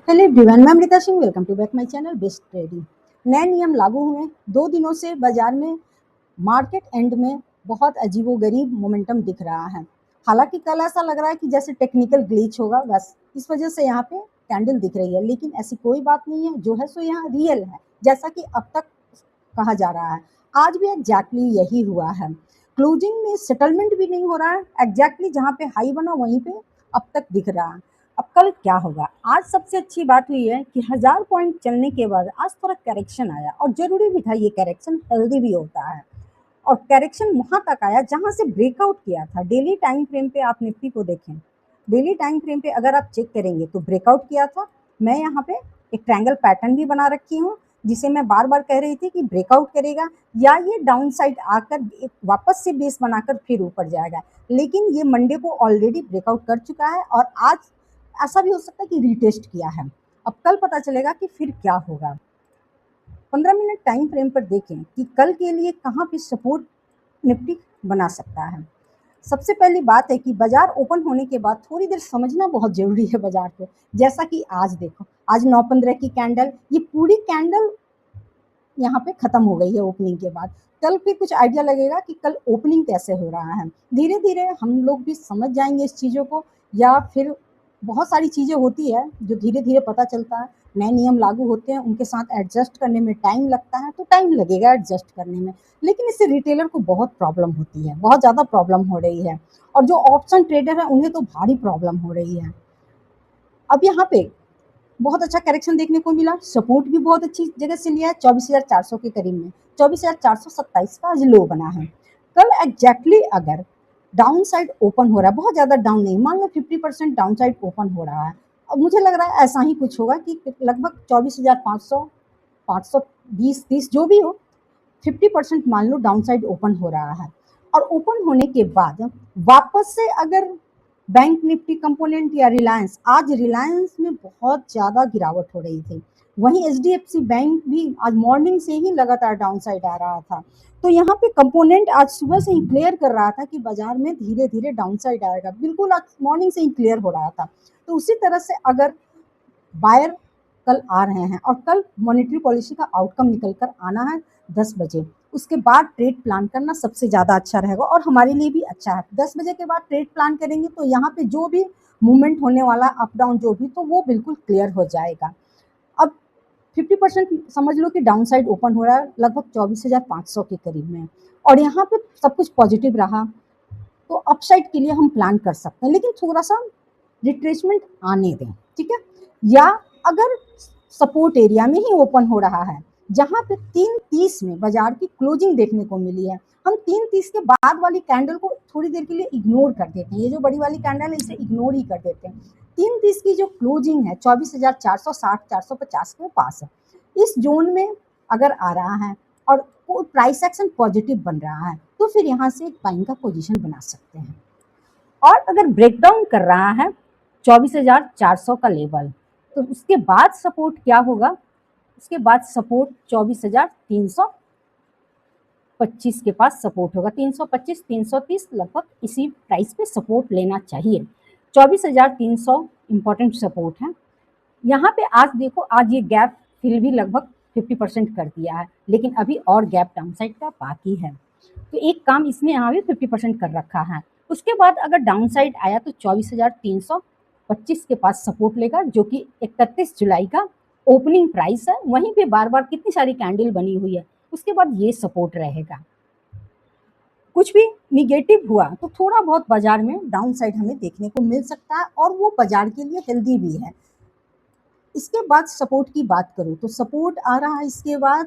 Hello everyone, मैं Amrita Singh. Welcome to back my channel best trading. नए नियम लागू हुए 2 दिनों से बाजार में मार्केट एंड में बहुत अजीबोगरीब मोमेंटम दिख रहा है। हालांकि कल ऐसा लग रहा है कि जैसे टेक्निकल ग्लिच होगा, बस इस वजह से यहाँ पे कैंडल दिख रही है, लेकिन ऐसी कोई बात नहीं है। जो है सो यहाँ रियल है, जैसा कि अब तक कहा जा रहा है। आज भी एग्जैक्टली यही हुआ है। क्लोजिंग में सेटलमेंट भी नहीं हो रहा है, एग्जैक्टली जहाँ पे हाई बना वहीं पे अब तक दिख रहा है। अब कल क्या होगा? आज सबसे अच्छी बात हुई है कि 1000 पॉइंट चलने के बाद आज थोड़ा करेक्शन आया, और जरूरी भी था। ये करेक्शन हेल्दी भी होता है, और करेक्शन वहां तक आया जहां से ब्रेकआउट किया था। डेली टाइम फ्रेम पे आप निफ्टी को देखें, डेली टाइम फ्रेम पे अगर आप चेक करेंगे तो ब्रेकआउट किया था। मैं यहाँ पे एक ट्रायंगल पैटर्न भी बना रखी हूँ, जिसे मैं बार बार कह रही थी कि ब्रेकआउट करेगा या ये डाउन साइड आकर एक वापस से बेस बनाकर फिर ऊपर जाएगा। लेकिन ये मंडे को ऑलरेडी ब्रेकआउट कर चुका है, और आज ऐसा भी हो सकता है कि रीटेस्ट किया है। अब कल पता चलेगा कि फिर क्या होगा। 15 मिनट टाइम फ्रेम पर देखें कि कल के लिए कहाँ पे सपोर्ट निफ्टी बना सकता है। सबसे पहली बात है कि बाजार ओपन होने के बाद थोड़ी देर समझना बहुत जरूरी है बाजार को। जैसा कि आज देखो, आज 9:15 की कैंडल, ये पूरी कैंडल यहाँ पे खत्म हो गई है ओपनिंग के बाद। कल फिर कुछ आइडिया लगेगा कि कल ओपनिंग कैसे हो रहा है। धीरे धीरे हम लोग भी समझ जाएंगे इस चीज़ों को, या फिर बहुत सारी चीज़ें होती है जो धीरे धीरे पता चलता है। नए नियम लागू होते हैं, उनके साथ एडजस्ट करने में टाइम लगता है, तो टाइम लगेगा एडजस्ट करने में। लेकिन इससे रिटेलर को बहुत प्रॉब्लम होती है, बहुत ज़्यादा प्रॉब्लम हो रही है, और जो ऑप्शन ट्रेडर है उन्हें तो भारी प्रॉब्लम हो रही है। अब यहाँ पे बहुत अच्छा करेक्शन देखने को मिला। सपोर्ट भी बहुत अच्छी जगह से लिया है, 24,400 के करीब में। 24,427 का आज लो बना है। कल एग्जैक्टली अगर डाउन साइड ओपन हो रहा है, बहुत ज़्यादा डाउन नहीं, मान लो 50% डाउन साइड ओपन हो रहा है। अब मुझे लग रहा है ऐसा ही कुछ होगा कि लगभग 24,500, 520-30 जो भी हो, 50% मान लो डाउन साइड ओपन हो रहा है। और ओपन होने के बाद वापस से अगर बैंक निफ्टी कंपोनेंट या रिलायंस, आज रिलायंस में बहुत ज़्यादा गिरावट हो रही थी। वहीं एचडीएफसी बैंक भी आज मॉर्निंग से ही लगातार डाउन साइड आ रहा था। तो यहाँ पे कंपोनेंट आज सुबह से ही क्लियर कर रहा था कि बाजार में धीरे धीरे डाउन साइड आएगा, बिल्कुल आज मॉर्निंग से ही क्लियर हो रहा था। तो उसी तरह से अगर बायर कल आ रहे हैं, और कल मॉनेटरी पॉलिसी का आउटकम निकल कर आना है 10 बजे, उसके बाद ट्रेड प्लान करना सबसे ज़्यादा अच्छा रहेगा, और हमारे लिए भी अच्छा है। 10 बजे के बाद ट्रेड प्लान करेंगे तो यहाँ पे जो भी मूवमेंट होने वाला अप डाउन जो भी, तो वो बिल्कुल क्लियर हो जाएगा। अब 50% समझ लो कि डाउन साइड ओपन हो रहा है लगभग 24,500 के करीब में, और यहाँ पे सब कुछ पॉजिटिव रहा तो अपसाइड के लिए हम प्लान कर सकते हैं, लेकिन थोड़ा सा रिट्रेसमेंट आने दें, ठीक है। या अगर सपोर्ट एरिया में ही ओपन हो रहा है, जहां पे 3:30 में बाजार की क्लोजिंग देखने को मिली है, हम 3:30 के बाद वाली कैंडल को थोड़ी देर के लिए इग्नोर कर देते हैं। ये जो बड़ी वाली कैंडल है इसे इग्नोर ही कर देते हैं। 3:30 की जो क्लोजिंग है 24,460 450 के पास है, इस जोन में अगर आ रहा है और प्राइस एक्शन पॉजिटिव बन रहा है, तो फिर यहाँ से एक बाइंग का पोजीशन बना सकते हैं। और अगर ब्रेकडाउन कर रहा है 24,400 का लेवल, तो उसके बाद सपोर्ट क्या होगा? उसके बाद सपोर्ट 24,325 के पास सपोर्ट होगा। 325 330 लगभग इसी प्राइस पे सपोर्ट लेना चाहिए। 24,300 इंपॉर्टेंट सपोर्ट है। यहाँ पे आज देखो, आज ये गैप फिल भी लगभग 50% कर दिया है, लेकिन अभी और गैप डाउन साइड का बाकी है। तो एक काम इसमें यहाँ भी 50% कर रखा है। उसके बाद अगर डाउन साइड आया तो 24,325 के पास सपोर्ट लेगा, जो कि 31 जुलाई का ओपनिंग प्राइस है। वहीं पे बार बार कितनी सारी कैंडल बनी हुई है, उसके बाद ये सपोर्ट रहेगा। कुछ भी निगेटिव हुआ तो थोड़ा बहुत बाजार में डाउन साइड हमें देखने को मिल सकता है, और वो बाजार के लिए हेल्दी भी है। इसके बाद सपोर्ट की बात करूं तो सपोर्ट आ रहा है इसके बाद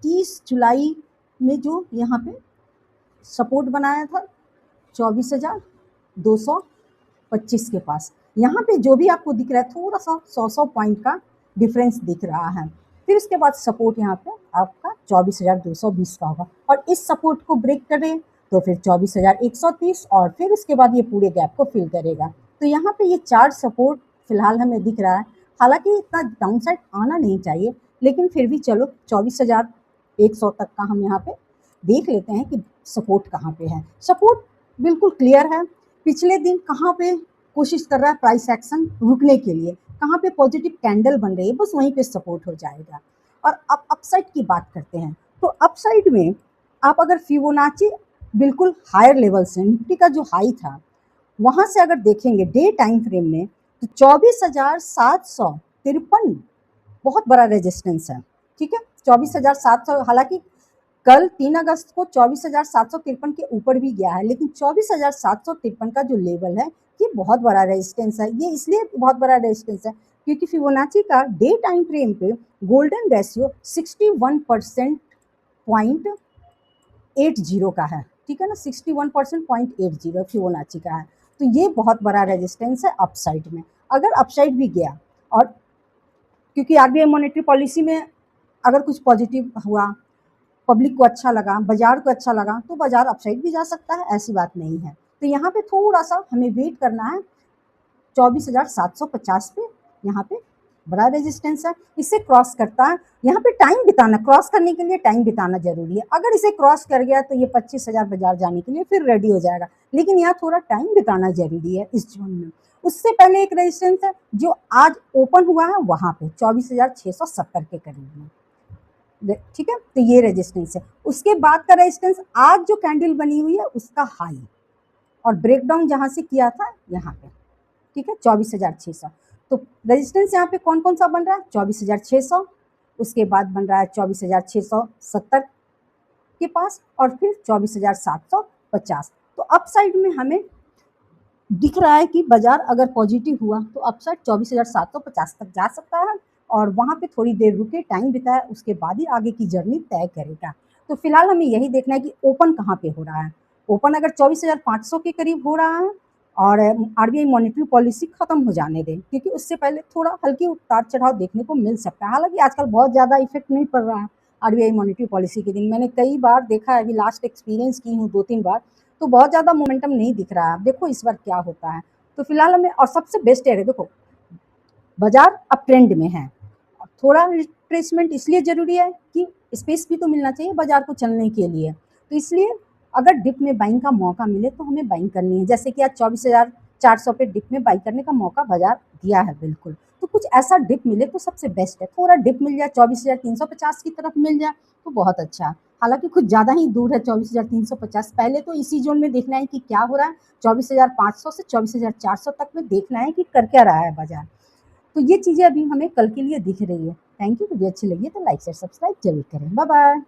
30 जुलाई में, जो यहाँ पे सपोर्ट बनाया था 24,225 के पास। यहाँ पे जो भी आपको दिख रहा है थोड़ा सा 100 पॉइंट का डिफरेंस दिख रहा है। फिर उसके बाद सपोर्ट यहाँ पे आपका 24,220 का होगा, और इस सपोर्ट को ब्रेक करें तो फिर 24,130, और फिर उसके बाद ये पूरे गैप को फिल करेगा। तो यहाँ पे ये 4 सपोर्ट फिलहाल हमें दिख रहा है। हालांकि इतना डाउन साइड आना नहीं चाहिए, लेकिन फिर भी चलो 24,100 तक का हम यहाँ पे देख लेते हैं कि सपोर्ट कहाँ पे है। सपोर्ट बिल्कुल क्लियर है। पिछले दिन कहाँ पे कोशिश कर रहा है प्राइस एक्शन रुकने के लिए, कहाँ पे पॉजिटिव कैंडल बन रही है बस वहीं पे सपोर्ट हो जाएगा। और अब अपसाइड की बात करते हैं, तो अपसाइड में आप अगर फिबोनाची बिल्कुल हायर लेवल से निफ्टी का जो हाई था वहाँ से अगर देखेंगे डे टाइम फ्रेम में तो 24,753 बहुत बड़ा रेजिस्टेंस है। ठीक है, 24,700, हालांकि कल 3 अगस्त को 24,753 के ऊपर भी गया है, लेकिन 24,753 का जो लेवल है ये बहुत बड़ा रेजिस्टेंस है। ये इसलिए बहुत बड़ा रेजिस्टेंस है क्योंकि फिबोनाची का डे टाइम फ्रेम पे गोल्डन रेशियो 61%.80 का है। ठीक है ना, 61%.80 फिबोनाची का है। तो ये बहुत बड़ा रेजिस्टेंस है अपसाइड में। अगर अपसाइड भी गया और क्योंकि आरबीआई मॉनेटरी पॉलिसी में अगर कुछ पॉजिटिव हुआ, पब्लिक को अच्छा लगा, बाजार को अच्छा लगा, तो बाजार अपसाइड भी जा सकता है, ऐसी बात नहीं है। तो यहाँ पे थोड़ा सा हमें वेट करना है। 24,750 पे यहाँ पे बड़ा रेजिस्टेंस है, इसे क्रॉस करता है, यहाँ पे टाइम बिताना, क्रॉस करने के लिए टाइम बिताना जरूरी है। अगर इसे क्रॉस कर गया तो ये 25,000 बाजार जाने के लिए फिर रेडी हो जाएगा, लेकिन यहाँ थोड़ा टाइम बिताना जरूरी है इस जोन में। उससे पहले एक रेजिस्टेंस है जो आज ओपन हुआ है वहां पे 24,670 के करीब में। ठीक है, तो ये रेजिस्टेंस है। उसके बाद का रेजिस्टेंस आज जो कैंडल बनी हुई है उसका हाई और ब्रेकडाउन जहां से किया था यहाँ पे। ठीक है, 24,600। तो रेजिस्टेंस यहाँ पे कौन कौन सा बन रहा है, 24,600, उसके बाद बन रहा है 24,670 के पास और फिर 24,750। तो अपसाइड में हमें दिख रहा है कि बाजार अगर पॉजिटिव हुआ तो अपसाइड 24,750 तक जा सकता है और वहाँ पे थोड़ी देर रुके, टाइम बिताए, उसके बाद ही आगे की जर्नी तय करेगा। तो फिलहाल हमें यही देखना है कि ओपन कहाँ पे हो रहा है। ओपन अगर 24,500 के करीब हो रहा है और आरबीआई मॉनेटरी पॉलिसी खत्म हो जाने दें, क्योंकि उससे पहले थोड़ा हल्की उतार चढ़ाव देखने को मिल सकता है। हालांकि आजकल बहुत ज़्यादा इफेक्ट नहीं पड़ रहा है आरबीआई मॉनेटरी पॉलिसी के दिन, मैंने कई बार देखा है, अभी लास्ट एक्सपीरियंस की हूँ 2-3 बार, तो बहुत ज़्यादा मोमेंटम नहीं दिख रहा है। देखो इस बार क्या होता है। तो फिलहाल हमें, और सबसे बेस्ट है, देखो बाजार अब ट्रेंड में है, थोड़ा रिट्रेसमेंट इसलिए जरूरी है कि स्पेस भी तो मिलना चाहिए बाजार को चलने के लिए। तो इसलिए अगर डिप में बाइंग का मौका मिले तो हमें बाइंग करनी है, जैसे कि आज 24,400 पे डिप में बाई करने का मौका बाजार दिया है बिल्कुल। तो कुछ ऐसा डिप मिले तो सबसे बेस्ट है, थोड़ा डिप मिल जाए 24,350 की तरफ मिल जाए तो बहुत अच्छा है। हालांकि कुछ ज़्यादा ही दूर है 24,350, पहले तो इसी जोन में देखना है कि क्या हो रहा है, 24,500 से 24,400 तक में देखना है कि कर क्या रहा है बाजार। तो ये चीज़ें अभी हमें कल के लिए दिख रही है। थैंक यू, वीडियो अच्छी लगी है तो लाइक शेयर सब्सक्राइब जरूर करें। Bye bye.